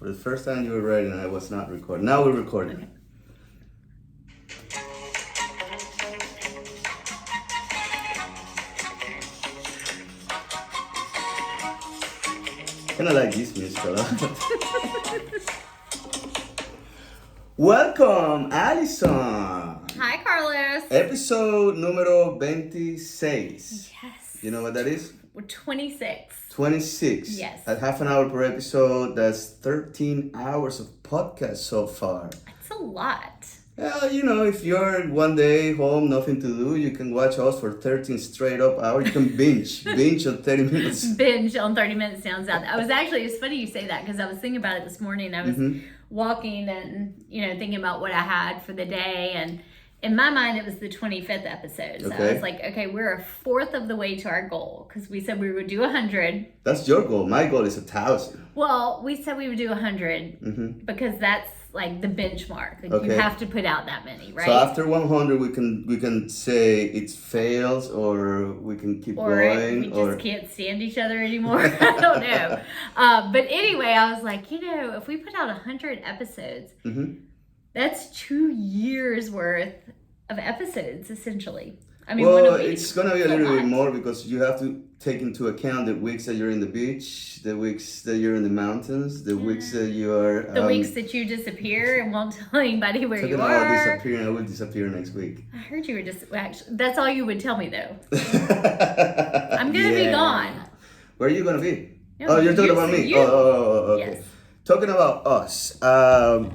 For the first time you were ready and I was not recording. Now we're recording. Okay. Kind of like this music a lot. Welcome, Allison. Hi, Carlos. Episode numero 26. Yes. You know what that is? We're 26. 26. Yes. At half an hour per episode, that's 13 hours of podcast so far. That's a lot. Well, you know, if you're one day home, nothing to do, you can watch us for 13 straight up hours. You can binge on 30 minutes. Binge on 30 minutes sounds out. It's funny you say that because I was thinking about it this morning. I was walking and, thinking about what I had for the day. And in my mind, it was the 25th episode. So I was like, okay, we're a fourth of the way to our goal because we said we would do 100. That's your goal. My goal is 1,000. Well, we said we would do 100 because that's like the benchmark. Like you have to put out that many, right? So after 100, we can say it fails, or we can keep going, we just can't stand each other anymore. I don't know. But anyway, I was like, if we put out 100 episodes, that's 2 years worth of episodes, essentially. I mean, well, it's gonna be a little bit more because you have to take into account the weeks that you're in the beach, the weeks that you're in the mountains, the weeks that you are... the weeks that you disappear and won't tell anybody where you are. Talking about disappearing, I will disappear next week. I heard you were actually, that's all you would tell me, though. I'm going to be gone. Where are you going to be? No, you're talking about me? Oh, okay. Yes. Talking about us,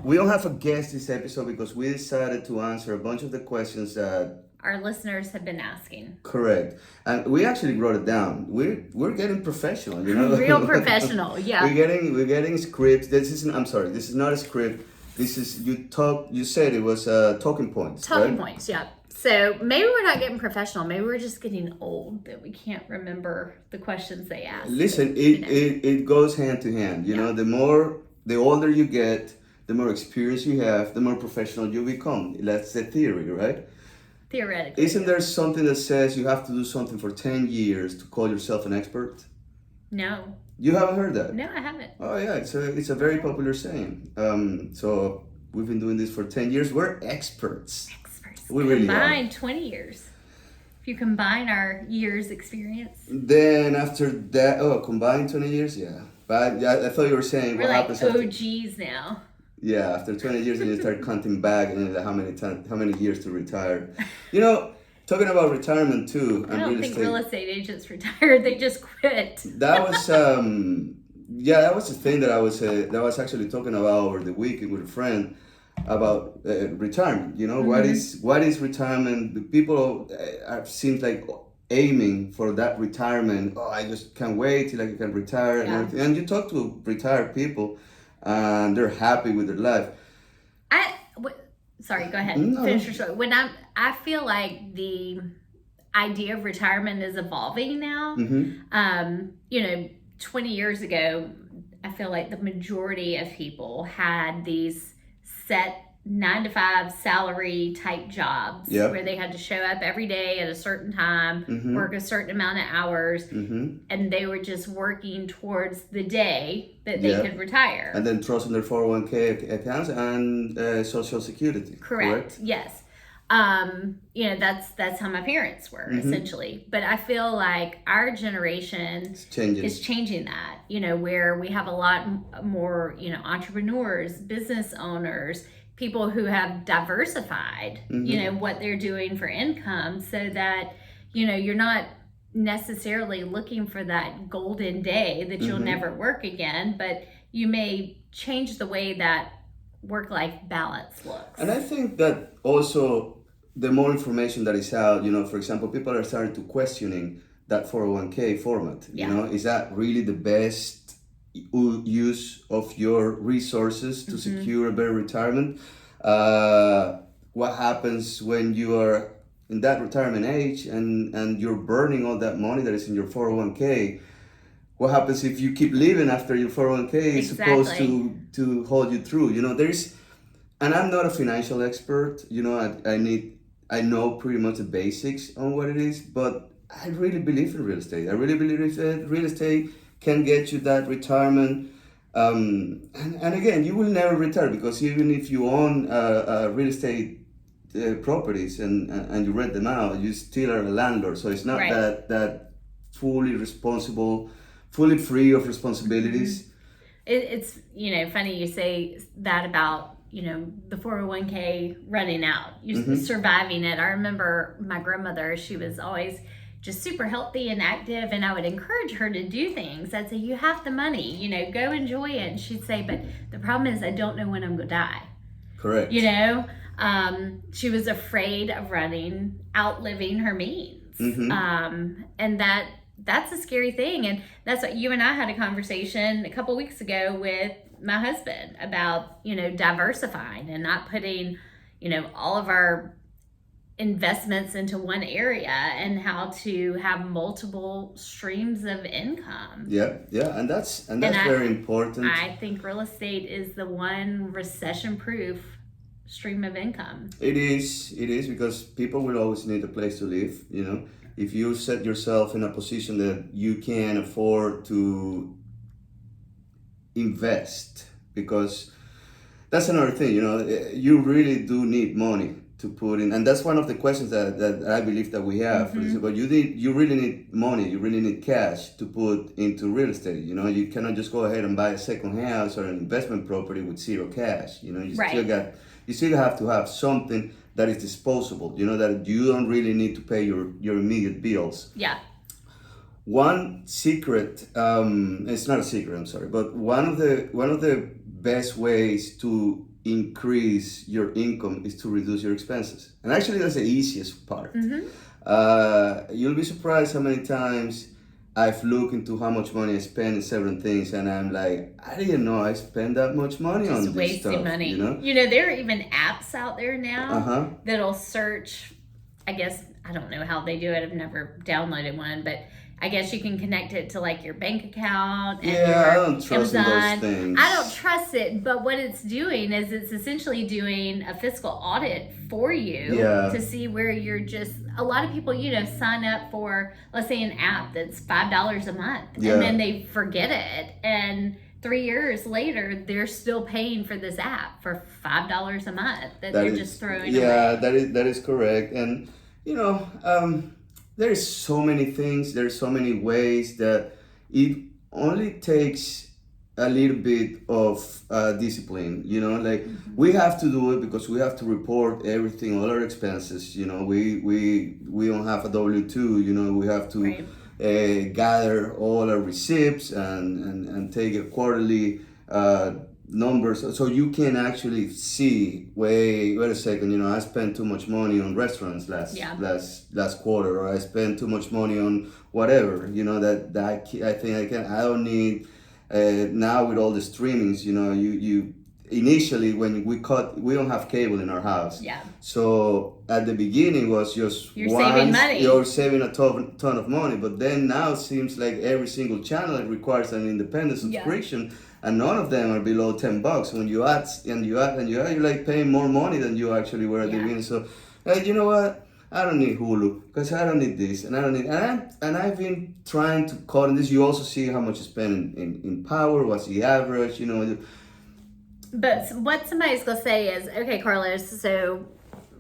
we don't have a guest this episode because we decided to answer a bunch of the questions that our listeners have been asking. Correct. And we actually wrote it down. We're getting professional, Real professional, yeah. We're getting scripts. This is not a script. This is you said it was talking points. Talking points, yeah. So maybe we're not getting professional. Maybe we're just getting old that we can't remember the questions they ask. Listen, it goes hand to hand. You know, the older you get, the more experience you have, the more professional you become. That's the theory, right? Theoretically. Isn't there something that says you have to do something for 10 years to call yourself an expert? No. You haven't heard that? No, I haven't. Oh, yeah. It's a very popular saying. So we've been doing this for 10 years. We're experts. We really are. Combined 20 years. If you combine our years experience. Then after that, combined 20 years? Yeah. But I thought you were saying we're what like happens OGs now. Yeah, after 20 years, and you start counting back and how many years to retire. Talking about retirement too. I don't think real estate agents retired; they just quit. That was that was the thing that I was actually talking about over the weekend with a friend about retirement. What is retirement? People seems like aiming for that retirement. Oh, I just can't wait till I can retire and everything. And you talk to retired people, and they're happy with their life. Sorry, go ahead. No. Finish your story. I feel like the idea of retirement is evolving now. 20 years ago, I feel like the majority of people had these set 9-to-5 salary type jobs where they had to show up every day at a certain time, work a certain amount of hours, and they were just working towards the day that they could retire. And then trust in their 401k accounts and Social Security. Correct? Yes. That's how my parents were essentially. But I feel like our generation is changing that, where we have a lot more, entrepreneurs, business owners, people who have diversified, what they're doing for income so that, you're not necessarily looking for that golden day that you'll never work again, but you may change the way that work-life balance looks. And I think that also the more information that is out, for example, people are starting to questioning that 401k format. Is that really the best use of your resources to secure a better retirement? What happens when you are in that retirement age and you're burning all that money that is in your 401k? What happens if you keep living after your 401k is supposed to hold you through? And I'm not a financial expert. I know pretty much the basics on what it is, but I really believe in real estate. I really believe that real estate can get you that retirement And again, you will never retire, because even if you own real estate properties and you rent them out, you still are a landlord. So it's not that fully responsible, fully free of responsibilities. It's funny you say that about the 401k running out, surviving it. I remember my grandmother, she was always just super healthy and active, and I would encourage her to do things. I'd say, you have the money, go enjoy it. And she'd say, but the problem is I don't know when I'm gonna die. Correct. She was afraid of outliving her means. And that's a scary thing. And that's what you and I had a conversation a couple weeks ago with my husband about, diversifying and not putting, all of our investments into one area, and how to have multiple streams of income. Yeah, and that's very important. I think real estate is the one recession-proof stream of income. It is because people will always need a place to live. If you set yourself in a position that you can afford to invest, because that's another thing, you really do need money to put in, and that's one of the questions that I believe that we have. But you really need money, you really need cash to put into real estate. You cannot just go ahead and buy a second house or an investment property with zero cash. You still have to have something that is disposable, that you don't really need to pay your immediate bills. Yeah. One secret, it's not a secret, I'm sorry, but one of the best ways to increase your income is to reduce your expenses. And actually, that's the easiest part. You'll be surprised how many times I've looked into how much money I spend in certain things, and I'm like, I didn't know I spend that much money on this stuff. Just wasting money. There are even apps out there now that'll search. I guess, I don't know how they do it. I've never downloaded one, but I guess you can connect it to like your bank account and I don't trust those things. I don't trust it, but what it's doing is it's essentially doing a fiscal audit for you to see where you're just. A lot of people, sign up for, let's say, an app that's $5 a month, and then they forget it, and 3 years later they're still paying for this app for $5 a month that they're just throwing away. Yeah, that is correct, and there's so many things, there's so many ways that it only takes a little bit of discipline, we have to do it because we have to report everything, all our expenses, we don't have a W-2, we have to gather all our receipts and take a quarterly numbers, so you can actually see, wait a second, I spent too much money on restaurants last quarter, or I spent too much money on whatever, that I think I don't need. Now with all the streamings, you initially when we don't have cable in our house. Yeah. So at the beginning was just saving money. You're saving a ton of money, but then now it seems like every single channel requires an independent subscription. And none of them are below $10. When you add, you're like paying more money than you actually were at the beginning. So, you know what? I don't need Hulu because I don't need this, and I don't need. And I've been trying to cut this. You also see how much you spend in power. What's the average? But what somebody's gonna say is, okay, Carlos. So,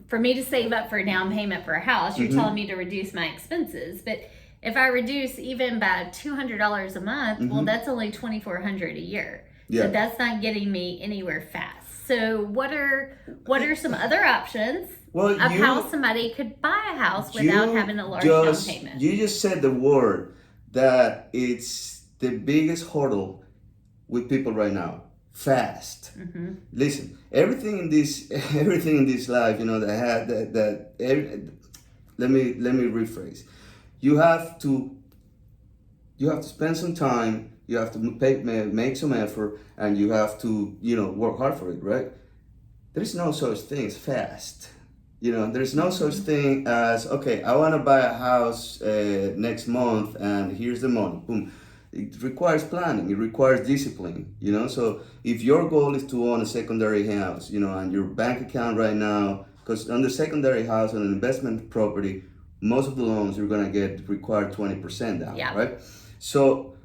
for me to save up for a down payment for a house, you're telling me to reduce my expenses, but if I reduce even by $200 a month, well, that's only $2,400 a year. Yeah. So that's not getting me anywhere fast. So what are some other options of how somebody could buy a house without having a large down payment? You just said the word that it's the biggest hurdle with people right now. Fast. Listen, everything in this life, let me rephrase. You have to spend some time, you have to make some effort, and you have to, work hard for it, right? There's no such thing as fast. There's no such thing as, okay, I want to buy a house next month, and here's the money. Boom. It requires planning. It requires discipline, So if your goal is to own a secondary house, and your bank account right now, because on the secondary house, on an investment property, most of the loans you're gonna get require 20% down, right? So,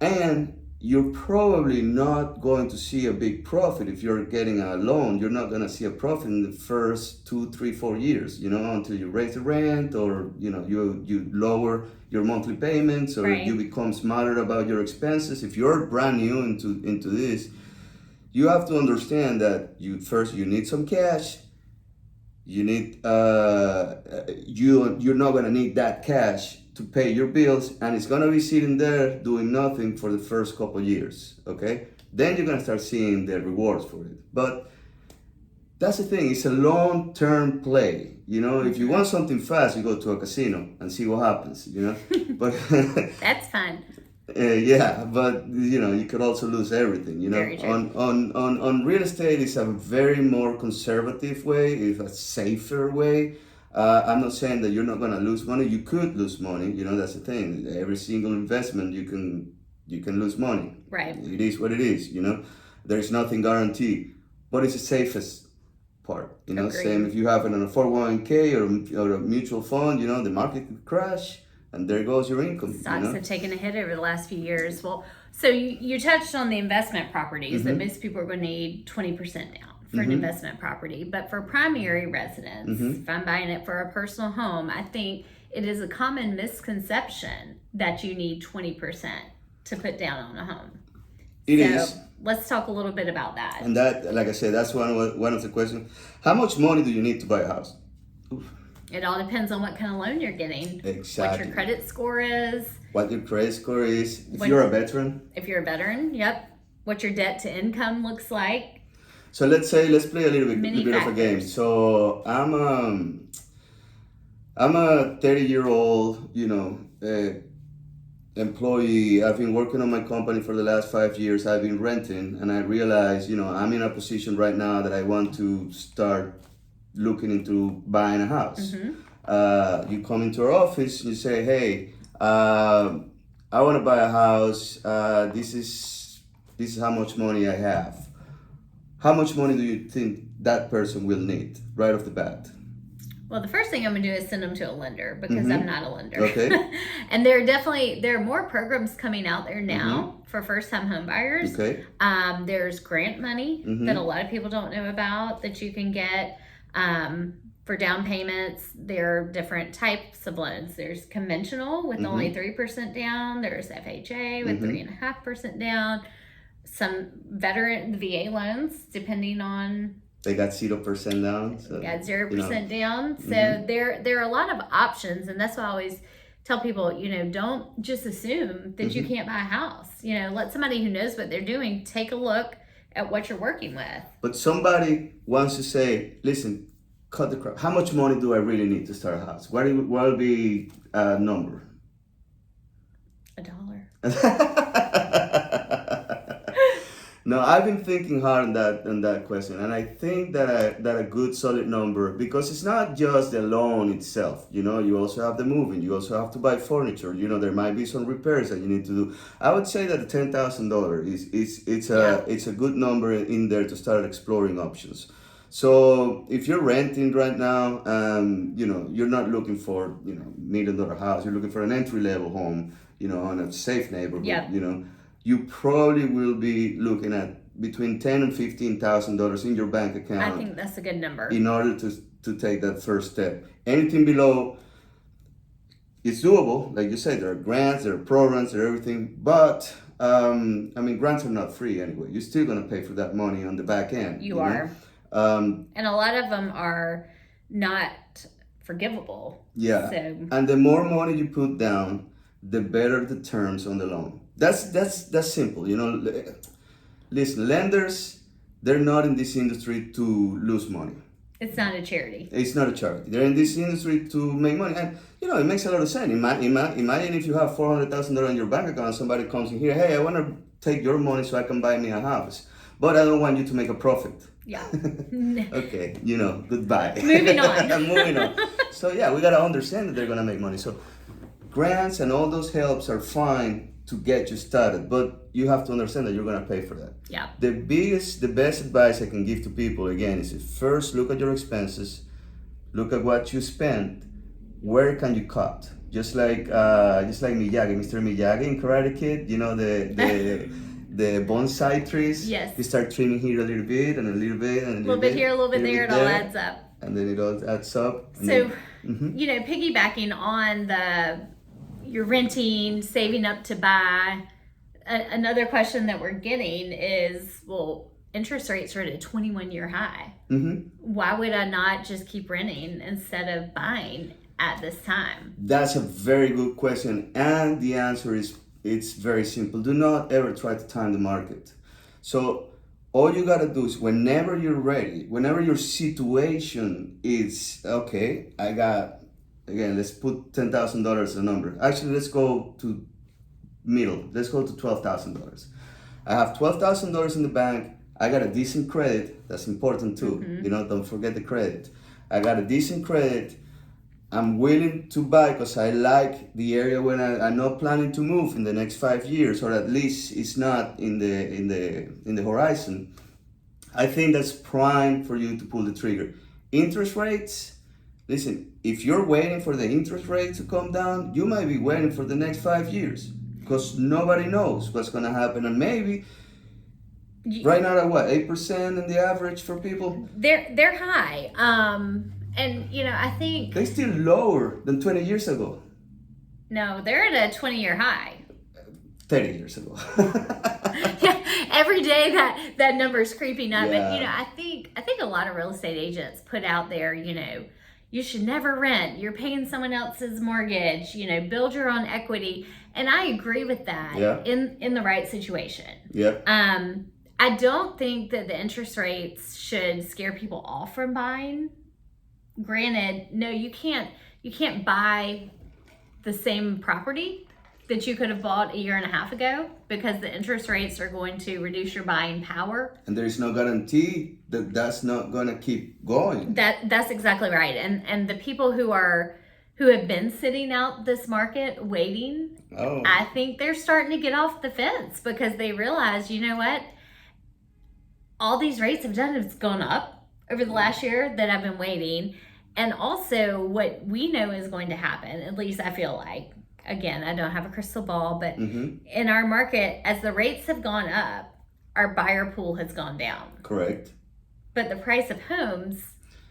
and you're probably not going to see a big profit. If you're getting a loan, you're not going to see a profit in the first 2, 3, 4 years, until you raise the rent, or you lower your monthly payments, or right. you become smarter about your expenses. If you're brand new into this, you have to understand that you need some cash. You need you're not going to need that cash to pay your bills, and it's going to be sitting there doing nothing for the first couple of years. Okay, then you're going to start seeing the rewards for it. But that's the thing, it's a long-term play. If you want something fast, you go to a casino and see what happens. But that's fun. Yeah, but you could also lose everything. Very true. On real estate, it's a very more conservative way. It's a safer way. I'm not saying that you're not gonna lose money. You could lose money. That's the thing. Every single investment, you can lose money. Right. It is what it is. There's nothing guaranteed, but it's the safest part. Agreed. Same if you have it on a 401k or a mutual fund. The market could crash. And there goes your income. Stocks have taken a hit over the last few years. Well, so you touched on the investment properties, that most people are going to need 20% down for an investment property. But for primary residence, if I'm buying it for a personal home, I think it is a common misconception that you need 20% to put down on a home. It is. Let's talk a little bit about that. And that, like I said, that's one of the questions. How much money do you need to buy a house? Oof. It all depends on what kind of loan you're getting. Exactly. What your credit score is. What your credit score is. If you're a veteran. If you're a veteran, yep. What your debt to income looks like. So let's play a little bit of a game. So I'm a 30-year-old, employee. I've been working on my company for the last 5 years. I've been renting, and I realize, I'm in a position right now that I want to start looking into buying a house. You come into our office and you say, hey, I want to buy a house. This is how much money I have. How much money do you think that person will need right off the bat? Well, the first thing I'm going to do is send them to a lender, because I'm not a lender. Okay. And there are more programs coming out there now for first-time home buyers. Okay. There's grant money that a lot of people don't know about that you can get. For down payments, there are different types of loans. There's conventional with only 3% down. There's FHA with 3.5% down. Some veteran VA loans, depending on. They got 0% down. So, got 0% down. So there are a lot of options, and that's why I always tell people, don't just assume that you can't buy a house. Let somebody who knows what they're doing take a look at what you're working with. But somebody wants to say, listen, cut the crap. How much money do I really need to start a house? What will be a number? $1. No, I've been thinking hard on that question, and I think that a good solid number, because it's not just the loan itself. You also have the moving. You also have to buy furniture. There might be some repairs that you need to do. I would say that $10,000 it's a good number in there to start exploring options. So if you're renting right now, you're not looking for $1 million house. You're looking for an entry level home, in a safe neighborhood. Yep. You probably will be looking at between $10,000 and $15,000 in your bank account. I think that's a good number. In order to take that first step. Anything below, it's doable. Like you said, there are grants, there are programs, there are everything. But grants are not free anyway. You're still gonna pay for that money on the back end. You are. And a lot of them are not forgivable. Yeah. So. And the more money you put down, the better the terms on the loan. That's simple. Listen, lenders, they're not in this industry to lose money. It's not a charity. It's not a charity. They're in this industry to make money. And, it makes a lot of sense. Imagine if you have $400,000 in your bank account and somebody comes in here, hey, I want to take your money so I can buy me a house. But I don't want you to make a profit. Yeah. Okay, goodbye. Moving on. Moving on. So, yeah, we got to understand that they're going to make money. So, grants and all those helps are fine to get you started, but you have to understand that you're going to pay for that. Yeah. The best advice I can give to people, again, is first look at your expenses, look at what you spend, where can you cut? Just like Mr. Miyagi in Karate Kid, the bonsai trees. Yes. You start trimming here a little bit and a little bit and a little bit here, a little bit there, it all adds up. And then it all adds up. So, you know, piggybacking on you're renting, saving up to buy, another question that we're getting is, well, interest rates are at a 21-year high. Why would I not just keep renting instead of buying at this time? That's a very good question. And the answer is, it's very simple. Do not ever try to time the market. So all you gotta do is whenever you're ready, whenever your situation is, okay, I got, again, let's put $10,000 as a number. Actually, let's go to middle. Let's go to $12,000. I have $12,000 in the bank. I got a decent credit. That's important too. You know, don't forget the credit. I got a decent credit. I'm willing to buy because I like the area when I'm not planning to move in the next 5 years, or at least it's not in the horizon. I think that's prime for you to pull the trigger. Interest rates, listen, if you're waiting for the interest rate to come down, you might be waiting for the next 5 years because nobody knows what's going to happen. And maybe right now at what, 8% in the average for people? They're high. And, you know, I think... They're still lower than 20 years ago. No, they're at a 20-year high. 30 years ago. Yeah, every day that number is creeping up. Yeah. And, you know, I think a lot of real estate agents put out there, you know, you should never rent. You're paying someone else's mortgage. You know, build your own equity. And I agree with that. Yeah. In the right situation. Yeah. I don't think that the interest rates should scare people off from buying. Granted, no, you can't buy the same property that you could have bought a year and a half ago because the interest rates are going to reduce your buying power. And there is no guarantee that that's not going to keep going. That's exactly right. And the people who have been sitting out this market waiting, I think they're starting to get off the fence because they realize, you know what? All these rates have done is gone up over the last year that I've been waiting. And also what we know is going to happen, at least I feel like, again, I don't have a crystal ball, but in our market, as the rates have gone up, our buyer pool has gone down. Correct. But the price of homes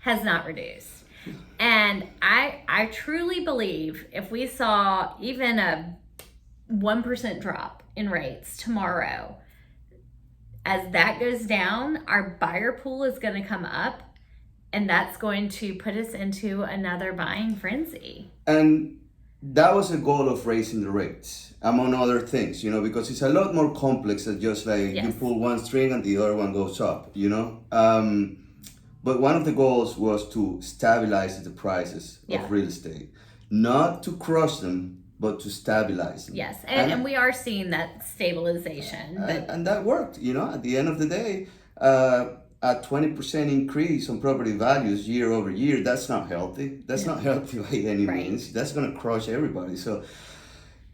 has not reduced. And I truly believe if we saw even a 1% drop in rates tomorrow, as that goes down, our buyer pool is going to come up, and that's going to put us into another buying frenzy. And that was the goal of raising the rates, among other things, you know, because it's a lot more complex than just like you pull one string and the other one goes up, you know. But one of the goals was to stabilize the prices of real estate, not to crush them, but to stabilize them. Yes, and we are seeing that stabilization. And that worked, you know. At the end of the day, a 20% increase on property values year over year, that's not healthy. That's not healthy by any means. That's going to crush everybody. So,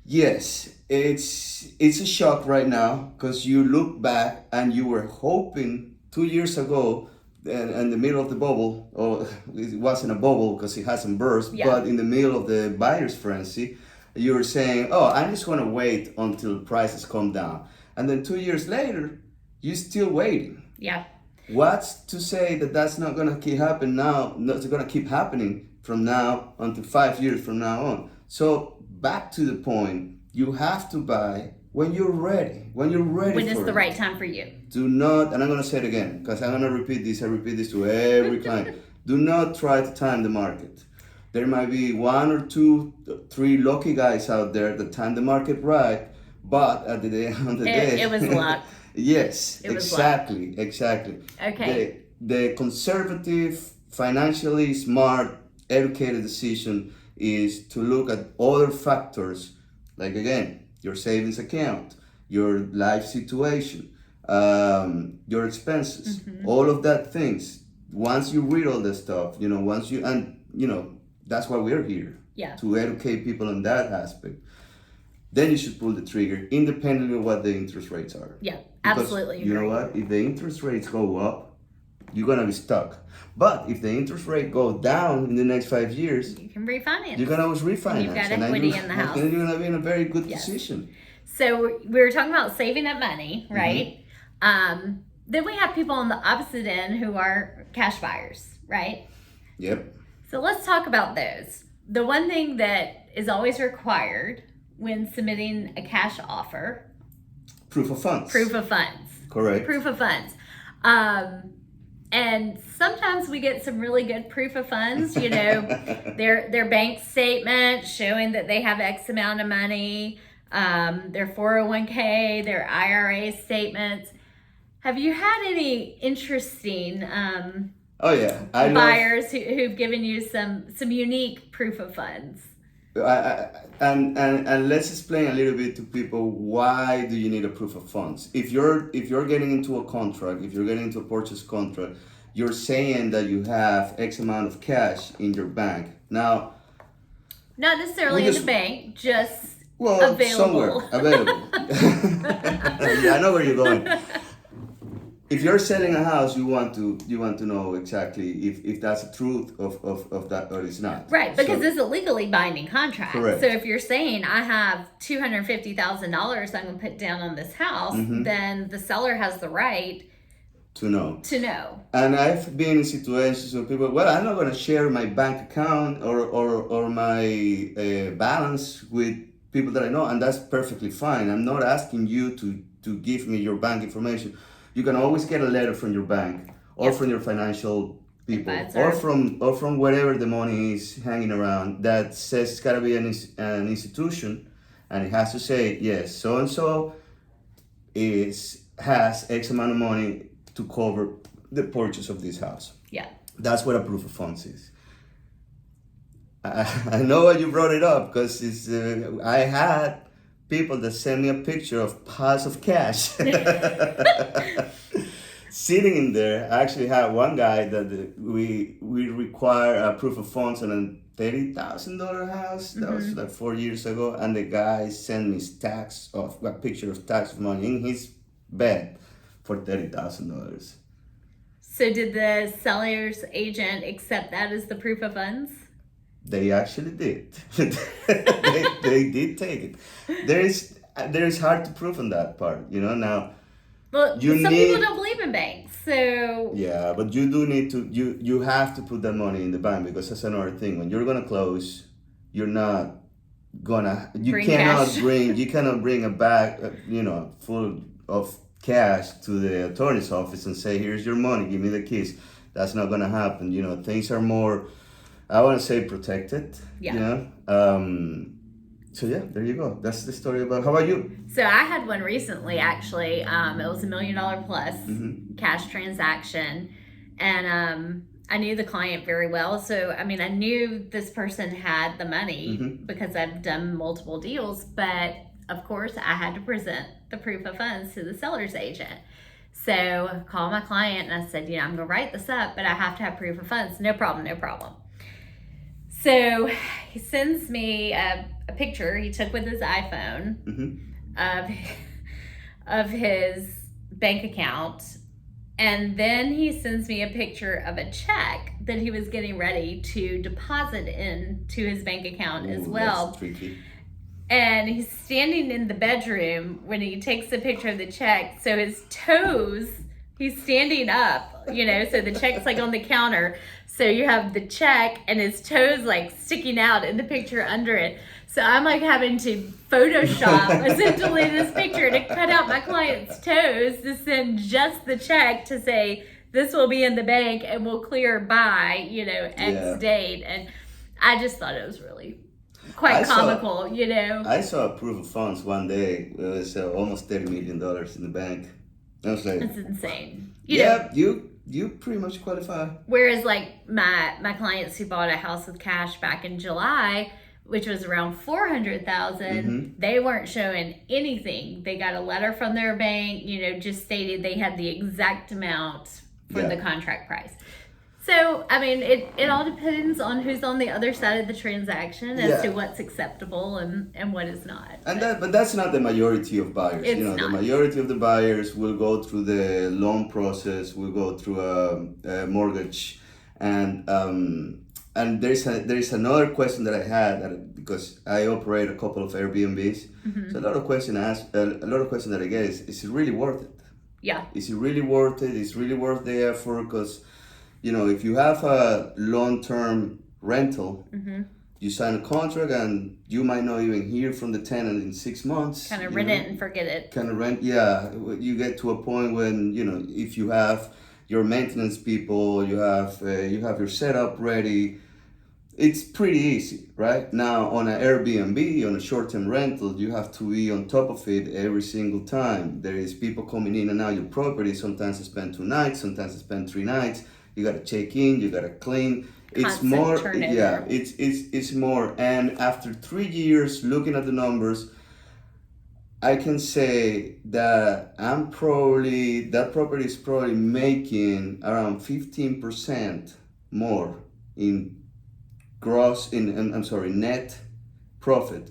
yes, it's a shock right now because you look back and you were hoping 2 years ago in the middle of the bubble, or it wasn't a bubble because it hasn't burst, but in the middle of the buyer's frenzy, you were saying, oh, I'm just going to wait until prices come down. And then 2 years later, you're still waiting. Yeah. What's to say that that's not going to keep happening now, not going to keep happening from now until 5 years from now on? So back to the point, you have to buy when you're ready, when it's the right time for you. Do not, and I'm going to say it again, because I'm going to repeat this, I repeat this to every client. Do not try to time the market. There might be 1 or 2, 3 lucky guys out there that time the market right, but at the end of the day... It was luck. Yes, exactly. Okay. The conservative, financially smart, educated decision is to look at other factors, like again, your savings account, your life situation, your expenses, all of that things. Once you read all this stuff, you know, that's why we're here, to educate people on that aspect. Then you should pull the trigger, independently of what the interest rates are. Yeah, because absolutely. You know what? If the interest rates go up, you're gonna be stuck. But if the interest rate goes down in the next 5 years, you can refinance. You can always refinance. And you've got equity in the house. And you're gonna be in a very good position. So we were talking about saving up money, right? Then we have people on the opposite end who are cash buyers, right? Yep. So let's talk about those. The one thing that is always required when submitting a cash offer: proof of funds. Proof of funds. Correct. Proof of funds. And sometimes we get some really good proof of funds, their bank statement showing that they have X amount of money, their 401k, their IRA statements. Have you had any interesting buyers who've given you some unique proof of funds? And let's explain a little bit to people, why do you need a proof of funds? If you're getting into a contract, if you're getting into a purchase contract, you're saying that you have X amount of cash in your bank. Now, not necessarily in the bank, just available. Somewhere available. Yeah, I know where you're going. If you're selling a house, you want to know exactly if that's the truth of that or it's not. Right, because it's a legally binding contract. Correct. So if you're saying I have $250,000 I'm going to put down on this house, then the seller has the right to know. And I've been in situations where people, well, I'm not going to share my bank account or my balance with people that I know, and that's perfectly fine. I'm not asking you to give me your bank information. You can always get a letter from your bank or from your financial people or from wherever the money is hanging around that says it's got to be an institution, and it has to say, yes, so and so has X amount of money to cover the purchase of this house. Yeah, that's what a proof of funds is. I know why you brought it up, because I had people that send me a picture of piles of cash sitting in there. I actually had one guy that we require a proof of funds on a $30,000 house. That was like 4 years ago, and the guy sent me a picture of stacks of money in his bed for $30,000. So did the seller's agent accept that as the proof of funds? They actually did. they did take it. There is hard to prove on that part, now. Well, some people don't believe in banks, so. Yeah, but you do need to. You have to put that money in the bank, because that's another thing. When you're gonna close, you're not gonna. You cannot bring a bag, full of cash to the attorney's office and say, "Here's your money. Give me the keys." That's not gonna happen. Things are more, I want to say, protected. Yeah. So yeah, there you go. That's the story about. How about you? So I had one recently, actually. It was $1 million plus cash transaction, and I knew the client very well. So I knew this person had the money because I've done multiple deals. But of course, I had to present the proof of funds to the seller's agent. So I called my client and I said, I'm going to write this up, but I have to have proof of funds. No problem. So he sends me a picture he took with his iPhone of his bank account. And then he sends me a picture of a check that he was getting ready to deposit into his bank account as well. That's tricky. And he's standing in the bedroom when he takes the picture of the check. So his toes, he's standing up, so the check's like on the counter. So you have the check and his toes like sticking out in the picture under it. So I'm like having to Photoshop essentially this picture to cut out my client's toes to send just the check to say this will be in the bank and will clear by, X date. And I just thought it was really quite comical, I saw a proof of funds one day. It was almost $30 million in the bank. I was like, that's insane. You pretty much qualify. Whereas like my clients who bought a house with cash back in July, which was around $400,000, they weren't showing anything. They got a letter from their bank, just stated they had the exact amount for the contract price. So, it all depends on who's on the other side of the transaction as to what's acceptable and what is not. But that's not the majority of buyers. It's not. The majority of the buyers will go through the loan process, will go through a mortgage, and and there's another question that I had because I operate a couple of Airbnbs. So a lot of questions that I get is it really worth it? Yeah. Is it really worth it? Is it really worth the effort? Because, if you have a long-term rental, you sign a contract and you might not even hear from the tenant in 6 months. Kind of rent it and forget it. You get to a point when, if you have your maintenance people, you have your setup ready, it's pretty easy, right? Now on an Airbnb, on a short-term rental, you have to be on top of it every single time. There is people coming in and out your property. Sometimes they spend 2 nights, sometimes they spend 3 nights. You got to check in, you got to clean. It's more, turnover. It's more. And after 3 years looking at the numbers, I can say that that property is probably making around 15% more in net profit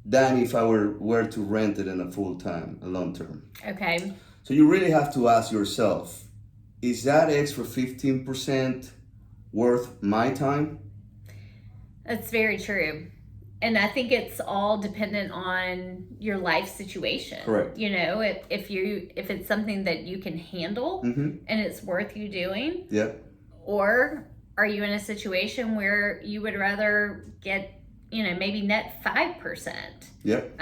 than if I were to rent it in a long term. Okay. So you really have to ask yourself, is that extra 15% worth my time? That's very true. And I think it's all dependent on your life situation. Correct. If it's something that you can handle and it's worth you doing. Yeah. Or are you in a situation where you would rather get, maybe net 5%? Yep.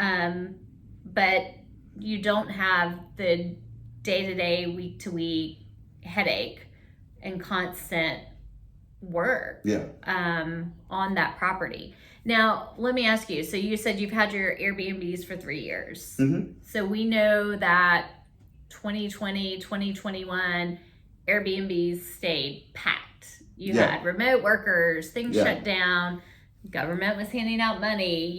But you don't have the day-to-day, week-to-week headache and constant work on that property. Now, let me ask you. So you said you've had your Airbnbs for 3 years. So we know that 2020, 2021, Airbnbs stayed packed. You had remote workers, things shut down, government was handing out money,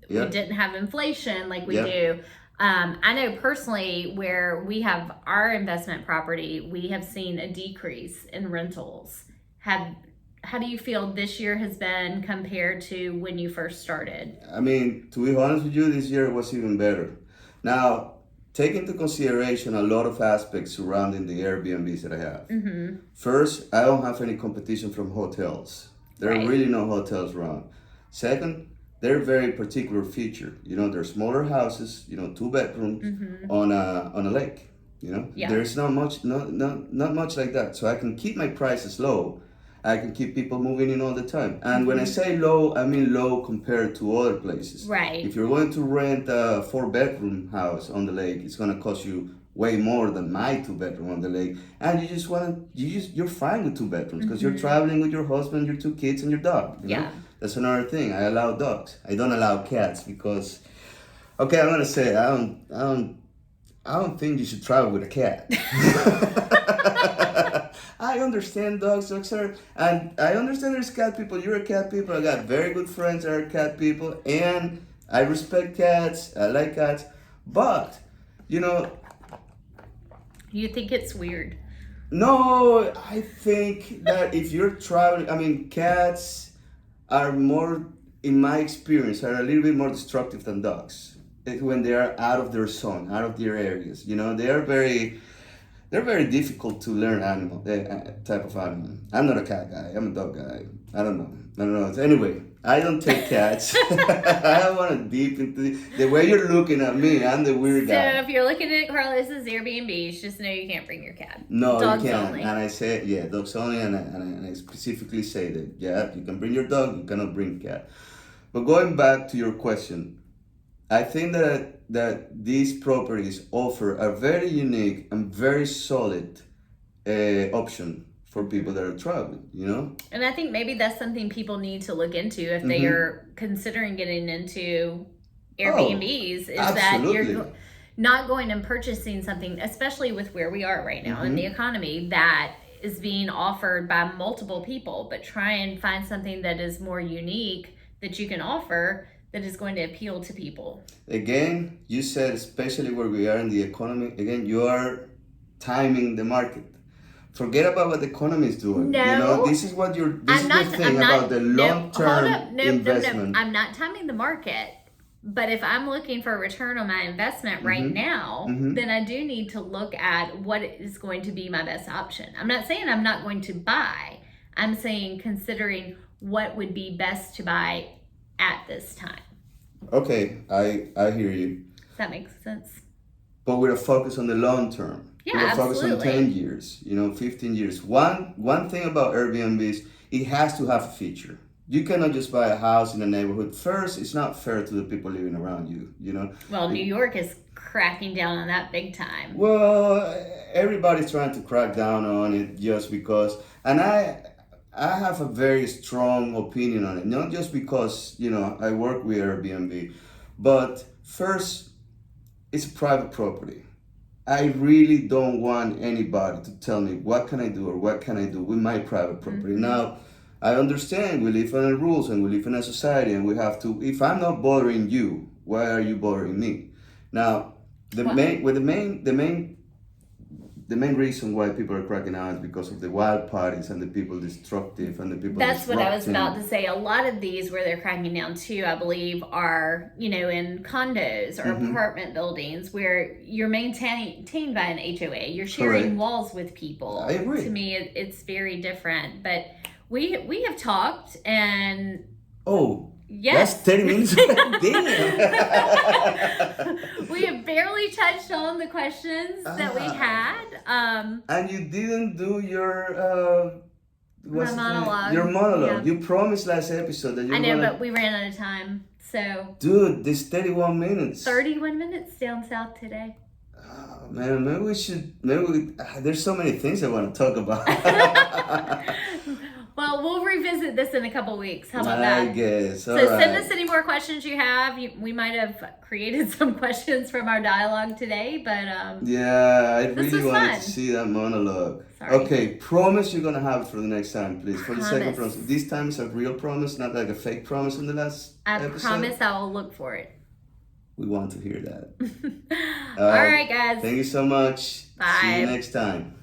we didn't have inflation like we do. I know personally where we have our investment property, we have seen a decrease in rentals. How do you feel this year has been compared to when you first started? I mean, to be honest with you, this year was even better. Now, take into consideration a lot of aspects surrounding the Airbnbs that I have. First, I don't have any competition from hotels. There are really no hotels around. Second, they're very particular feature. They're smaller houses, 2 bedrooms on a lake. There's not much like that. So I can keep my prices low. I can keep people moving in all the time. And when I say low, I mean low compared to other places. Right. If you're going to rent a 4-bedroom house on the lake, it's going to cost you way more than my 2-bedroom on the lake. And you're fine with 2 bedrooms because you're traveling with your husband, your 2 kids, and your dog. You know? That's another thing. I allow dogs. I don't allow cats because, I'm going to say, I don't think you should travel with a cat. I understand dogs are, and I understand there's cat people. You're a cat people. I got very good friends that are cat people, and I respect cats. I like cats, but you think it's weird. No, I think that if you're traveling, cats are more, in my experience, are a little bit more destructive than dogs when they are out of their zone, out of their areas. They're very difficult to learn type of animal. I'm not a cat guy. I'm a dog guy. I don't know. Anyway, I don't take cats. I don't want to deep into the way you're looking at me. I'm the weird guy. So if you're looking at Carlos's Airbnbs, just know you can't bring your cat. No, dogs you can't. Only. And I say, dogs only. And I specifically say that, you can bring your dog. You cannot bring cat. But going back to your question, I think that these properties offer a very unique and very solid option for people that are traveling, And I think maybe that's something people need to look into if they are considering getting into Airbnbs, is absolutely. That you're not going and purchasing something, especially with where we are right now in the economy, that is being offered by multiple people, but try and find something that is more unique that you can offer that is going to appeal to people. Again, you said especially where we are in the economy, again, you are timing the market. Forget about what the economy is doing. No. This is what this is the thing about the long-term investment. I'm not timing the market. But if I'm looking for a return on my investment right now, then I do need to look at what is going to be my best option. I'm not saying I'm not going to buy. I'm saying considering what would be best to buy at this time. Okay, I hear you. Does that make sense? But with a focus on the long term. Yeah, with a focus absolutely. on 10 years, 15 years. One thing about Airbnb is it has to have a feature. You cannot just buy a house in a neighborhood. First, it's not fair to the people living around you, Well, New York is cracking down on that big time. Well, everybody's trying to crack down on it just because, and I have a very strong opinion on it, not just because, I work with Airbnb, but first, it's private property. I really don't want anybody to tell me what can I do or what can I do with my private property. Mm-hmm. Now, I understand we live in rules and we live in a society and we have to, if I'm not bothering you, why are you bothering me? Now, the main reason why people are cracking out is because of the wild parties and the people destructive and the people. That's what I was about to say. A lot of these where they're cracking down too, I believe, are in condos or apartment buildings where you're maintained by an HOA. You're sharing Correct. Walls with people. I agree. To me, it's very different. But we have talked and. Oh. Yes. That's 30 minutes. Damn. We have barely touched on the questions that we had. And you didn't do your monologue. Your monologue. Yeah. You promised last episode that you I know, but we ran out of time. So. Dude, this 31 minutes. 31 minutes down south today. Oh, man, maybe we should. There's so many things I want to talk about. Well, we'll revisit this in a couple weeks. How about I that? guess. All so right. Send us any more questions you have. We might have created some questions from our dialogue today, but yeah, I really wanted fun. to see that monologue. Sorry. Okay, promise you're gonna have it for the next time, please. For the second Promise. promise. This time it's a real promise, not like a fake promise in the last episode. Promise I will look for it. We want to hear that. All right, guys. Thank you so much. Bye. See you next time.